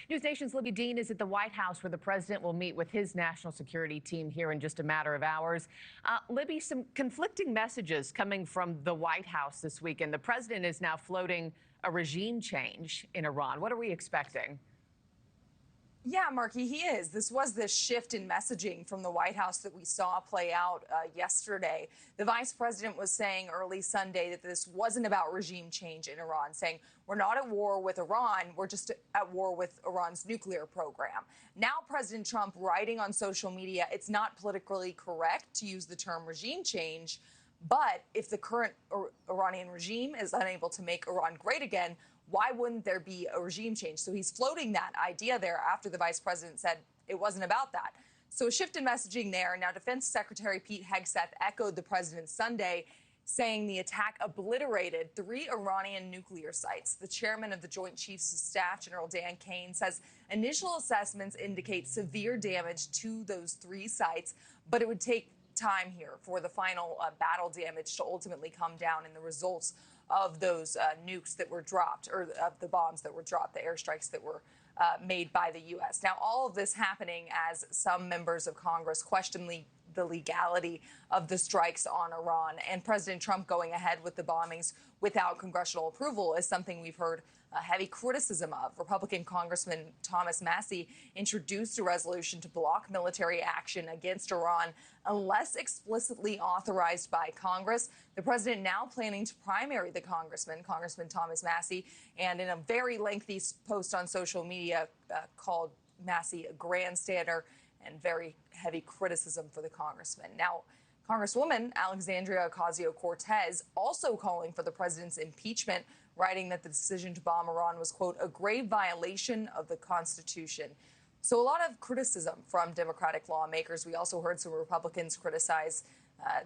NewsNation's Libbey is at the White House, where the president will meet with his national security team here in just a matter of hours. Libbey, some conflicting messages coming from the White House this weekend. The president is now floating a regime change in Iran. What are we expecting? Yeah, Markie, he is. This was this shift in messaging from the White House that we saw play out yesterday. The vice president was saying early Sunday that this wasn't about regime change in Iran, saying we're not at war with Iran, we're just at war with Iran's nuclear program. Now President Trump writing on social media, it's not politically correct to use the term regime change, but if the current Iranian regime is unable to make Iran great again, why wouldn't there be a regime change? So he's floating that idea there after the vice president said it wasn't about that. So a shift in messaging there. Now, Defense Secretary Pete Hegseth echoed the president Sunday, saying the attack obliterated 3 Iranian nuclear sites. The chairman of the Joint Chiefs of Staff, General Dan Kane, says initial assessments indicate severe damage to those 3 sites, but it would take time here for the final battle damage to ultimately come down in the results of those nukes that were dropped, or of the bombs that were dropped, the airstrikes that were made by the U.S. Now, all of this happening as some members of Congress question the legality of the strikes on Iran, and President Trump going ahead with the bombings without congressional approval is something we've heard heavy criticism of. Republican Congressman Thomas Massie introduced a resolution to block military action against Iran unless explicitly authorized by Congress. The president now planning to primary the Congressman Thomas Massie, and in a very lengthy post on social media called Massie a grandstander, and very heavy criticism for the congressman. Now, Congresswoman Alexandria Ocasio-Cortez also calling for the president's impeachment, writing that the decision to bomb Iran was, quote, a grave violation of the Constitution. So a lot of criticism from Democratic lawmakers. We also heard some Republicans criticize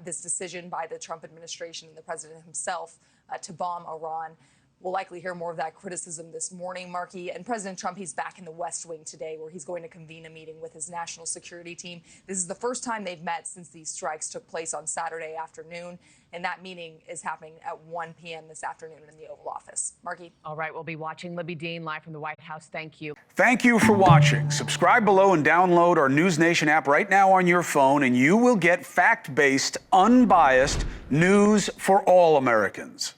this decision by the Trump administration and the president himself to bomb Iran. We'll likely hear more of that criticism this morning, Markie. And President Trump, he's back in the West Wing today, where he's going to convene a meeting with his national security team. This is the first time they've met since these strikes took place on Saturday afternoon. And that meeting is happening at 1 p.m. this afternoon in the Oval Office. Markie. All right, we'll be watching Libbey live from the White House. Thank you. Thank you for watching. Subscribe below and download our NewsNation app right now on your phone, and you will get fact-based, unbiased news for all Americans.